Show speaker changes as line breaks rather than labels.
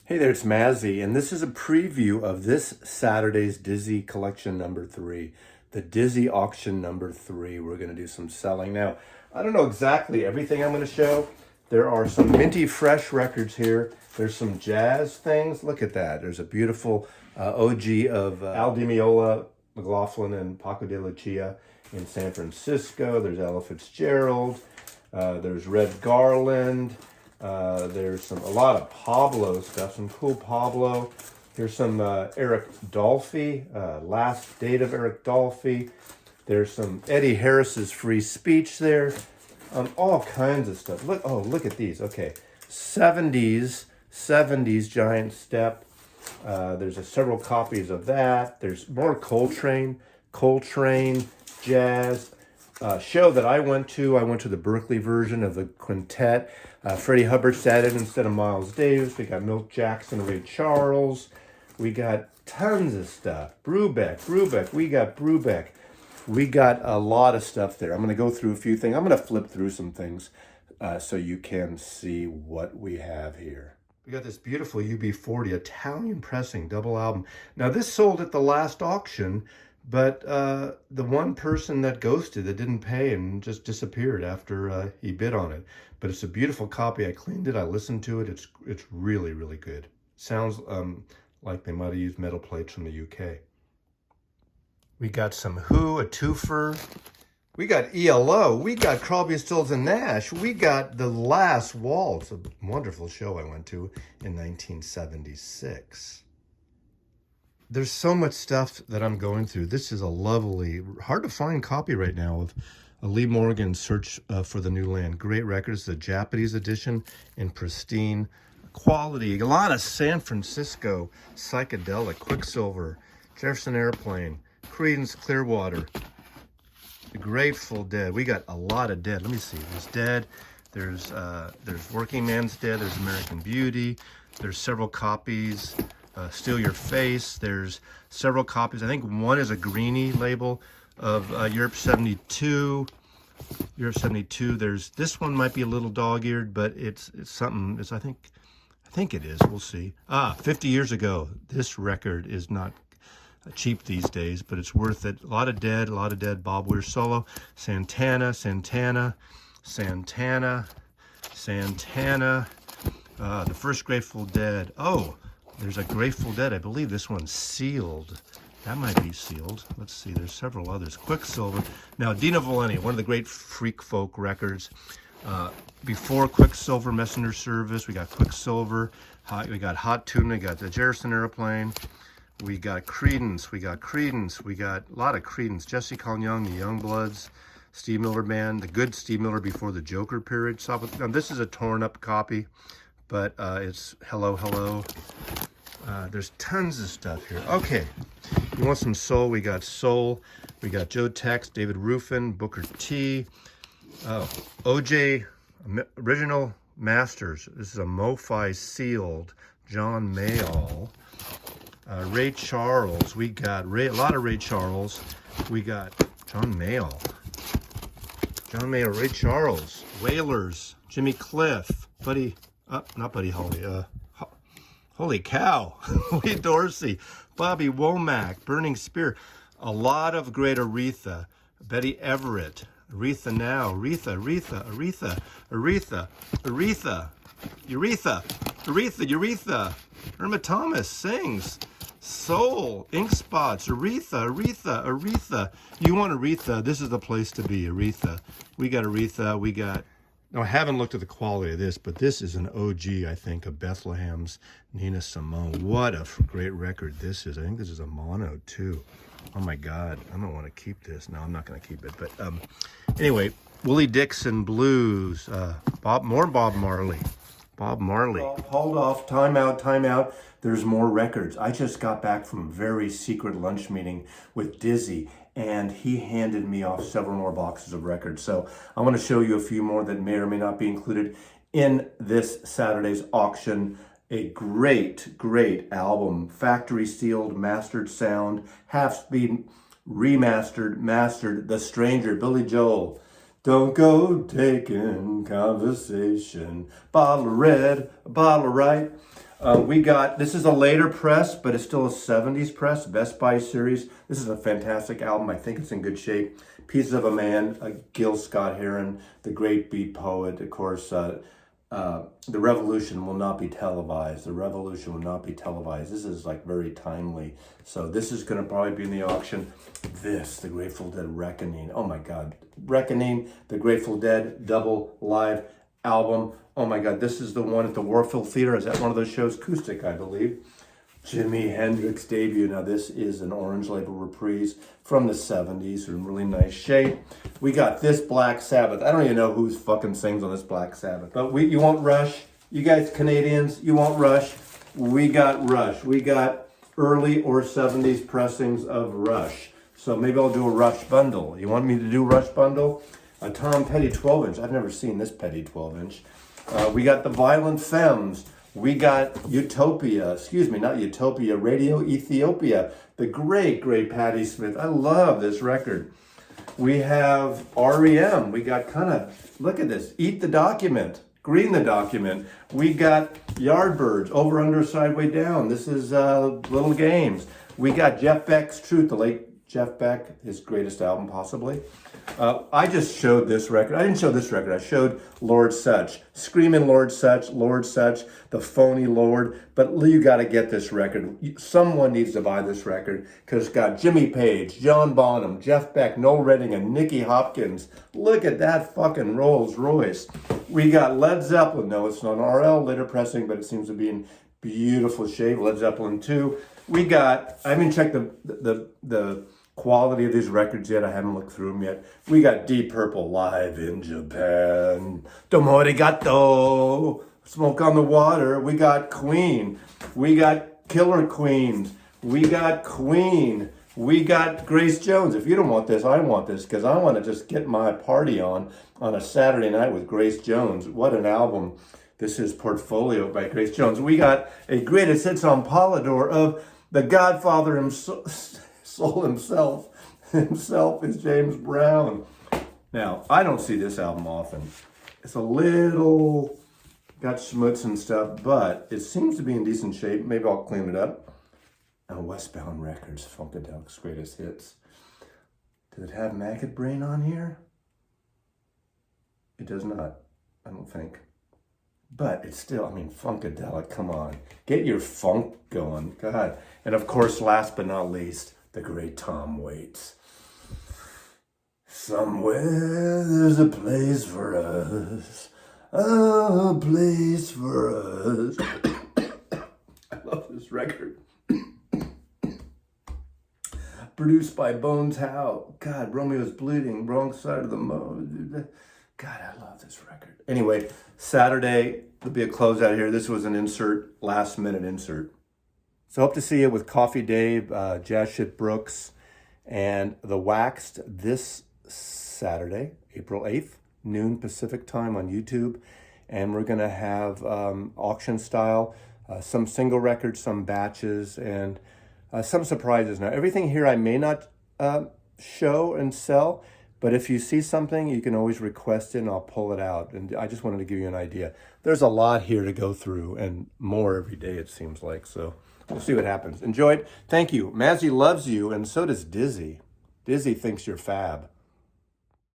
Hey there, it's Mazzy, and this is a preview of this Saturday's Dizzy Collection number 3, the Dizzy Auction number 3. We're going to do some selling. Now, I don't know exactly everything I'm going to show. There are some minty fresh records here. There's some jazz things. Look at that. There's a beautiful OG of Al Di Meola, McLaughlin, and Paco de Lucia in San Francisco. There's Ella Fitzgerald. There's Red Garland. There's a lot of Pablo stuff, some cool Pablo. Here's some Eric Dolphy, last date of Eric Dolphy. There's some Eddie Harris's Free Speech there. All kinds of stuff. Look at these. Okay, 70s Giant Step. There's several copies of that. There's more Coltrane, jazz. Show that I went to the Berkeley version of the quintet. Freddie Hubbard sat in instead of Miles Davis. We got Milt Jackson, Ray Charles. We got tons of stuff. Brubeck. We got Brubeck. We got a lot of stuff there. I'm going to go through a few things. I'm going to flip through some things so you can see what we have here. We got this beautiful UB40 Italian pressing double album. Now this sold at the last auction, but the one person that ghosted, that didn't pay and just disappeared after he bid on it. But it's a beautiful copy. I cleaned it. I listened to it. It's really, really good. Sounds like they might have used metal plates from the UK. We got some Who, a twofer. We got ELO. We got Crosby, Stills and Nash. We got The Last Waltz, a wonderful show I went to in 1976. There's so much stuff that I'm going through. This is a lovely, hard to find copy right now of Lee Morgan's Search for the New Land. Great records, the Japanese edition in pristine quality. A lot of San Francisco psychedelic, Quicksilver, Jefferson Airplane, Creedence Clearwater, the Grateful Dead. We got a lot of Dead. Let me see. There's Dead. There's Working Man's Dead. There's American Beauty. There's several copies. Steal Your Face. There's several copies. I think one is a Greenie label of Europe 72. There's this one might be a little dog-eared, but it's something. I think it is. We'll see. 50 years ago. This record is not cheap these days, but it's worth it. A lot of Dead. Bob Weir solo. Santana. The first Grateful Dead. Oh. There's a Grateful Dead. I believe this one's sealed. That might be sealed. Let's see. There's several others. Quicksilver. Now, Dino Valenti, one of the great freak folk records. Before Quicksilver, Messenger Service, we got Quicksilver. We got Hot Tuna. We got the Jefferson Airplane. We got Creedence. We got a lot of Creedence. Jesse Colin Young, the Youngbloods, Steve Miller Band, the good Steve Miller before the Joker period. Now, this is a torn up copy, but it's Hello. There's tons of stuff here. Okay, you want some soul? We got soul. We got Joe Tex, David Rufin, Booker T. OJ, original masters. This is a MoFi sealed John Mayall. Ray Charles. We got a lot of Ray Charles. We got John Mayall, Ray Charles, Wailers, Jimmy Cliff, not Buddy Holly. Holy cow. Lee Dorsey, Bobby Womack, Burning Spear. A lot of great Aretha. Betty Everett. Aretha Now. Aretha. Irma Thomas sings. Soul. Ink Spots. Aretha. You want Aretha? This is the place to be. Aretha. We got Aretha. Now, I haven't looked at the quality of this, but this is an OG, I think, of Bethlehem's Nina Simone. What a great record this is. I think this is a mono, too. Oh, my God. I don't want to keep this. No, I'm not going to keep it. But anyway, Willie Dixon Blues. More Bob Marley. Hold off. Time out. There's more records. I just got back from a very secret lunch meeting with Dizzy, and he handed me off several more boxes of records. So I want to show you a few more that may or may not be included in this Saturday's auction. A great album, factory sealed, mastered sound, half speed, remastered, mastered. The Stranger, Billy Joel, Don't go taking conversation. Bottle of red, a bottle of right. We got, this is a later press, but it's still a 70s press, Best Buy series. This is a fantastic album. I think it's in good shape. Pieces of a Man, Gil Scott-Heron, the great beat poet. Of course, the revolution will not be televised. The revolution will not be televised. This is like very timely. So this is going to probably be in the auction. This, the Grateful Dead Reckoning. Oh my God. Reckoning, the Grateful Dead double live album. Oh my God, this is the one at the Warfield Theater. Is that one of those shows? Acoustic, I believe. Jimi Hendrix debut. Now this is an Orange Label reprise from the 70s in really nice shape. We got this Black Sabbath. I don't even know who fucking sings on this Black Sabbath, but you won't Rush. You guys Canadians, you won't Rush. We got Rush. We got early or 70s pressings of Rush. So maybe I'll do a Rush bundle. You want me to do Rush bundle? A Tom Petty 12-inch. I've never seen this Petty 12-inch. We got the Violent Femmes. We got Radio Ethiopia, the great Patti Smith. I love this record. We have REM. We got look at this, Eat the Document, Green the Document. We got Yardbirds, Over, Under, Sideway Down. This is Little Games. We got Jeff Beck's Truth, the late Jeff Beck, his greatest album possibly. I just showed this record. I didn't show this record. I showed Lord Such. Screaming Lord Such, the phony Lord. But you got to get this record. Someone needs to buy this record because it's got Jimmy Page, John Bonham, Jeff Beck, Noel Redding, and Nicky Hopkins. Look at that fucking Rolls Royce. We got Led Zeppelin. No, it's not an RL later pressing, but it seems to be in beautiful shape. Led Zeppelin 2. We got, I haven't checked the quality of these records yet. I haven't looked through them yet. We got Deep Purple live in Japan. Domo arigato. Smoke on the Water. We got Queen. We got Killer Queens. We got Queen. We got Grace Jones. If you don't want this, I want this because I want to just get my party on a Saturday night with Grace Jones. What an album. This is Portfolio by Grace Jones. We got a greatest hits on Polydor of the Godfather himself. Soul himself is James Brown. Now, I don't see this album often. It's a little, got schmutz and stuff, but it seems to be in decent shape. Maybe I'll clean it up. And Westbound Records, Funkadelic's greatest hits. Does it have Maggot Brain on here? It does not, I don't think. But it's still, Funkadelic, come on. Get your funk going, God. And of course, last but not least, the great Tom Waits. Somewhere there's a place for us, a place for us. I love this record. Produced by Bones Howe. God, Romeo's Bleeding, Wrong Side of the Moon. God, I love this record. Anyway, Saturday, there'll be a closeout here. This was an insert, last minute insert. So hope to see you with Coffee Dave, Jazz Shit Brooks, and The Waxed this Saturday, April 8th, noon Pacific time on YouTube. And we're going to have auction style, some single records, some batches, and some surprises. Now, everything here I may not show and sell, but if you see something, you can always request it and I'll pull it out. And I just wanted to give you an idea. There's a lot here to go through and more every day, it seems like. So we'll see what happens. Enjoyed. Thank you. Mazzy loves you, and so does Dizzy. Dizzy thinks you're fab.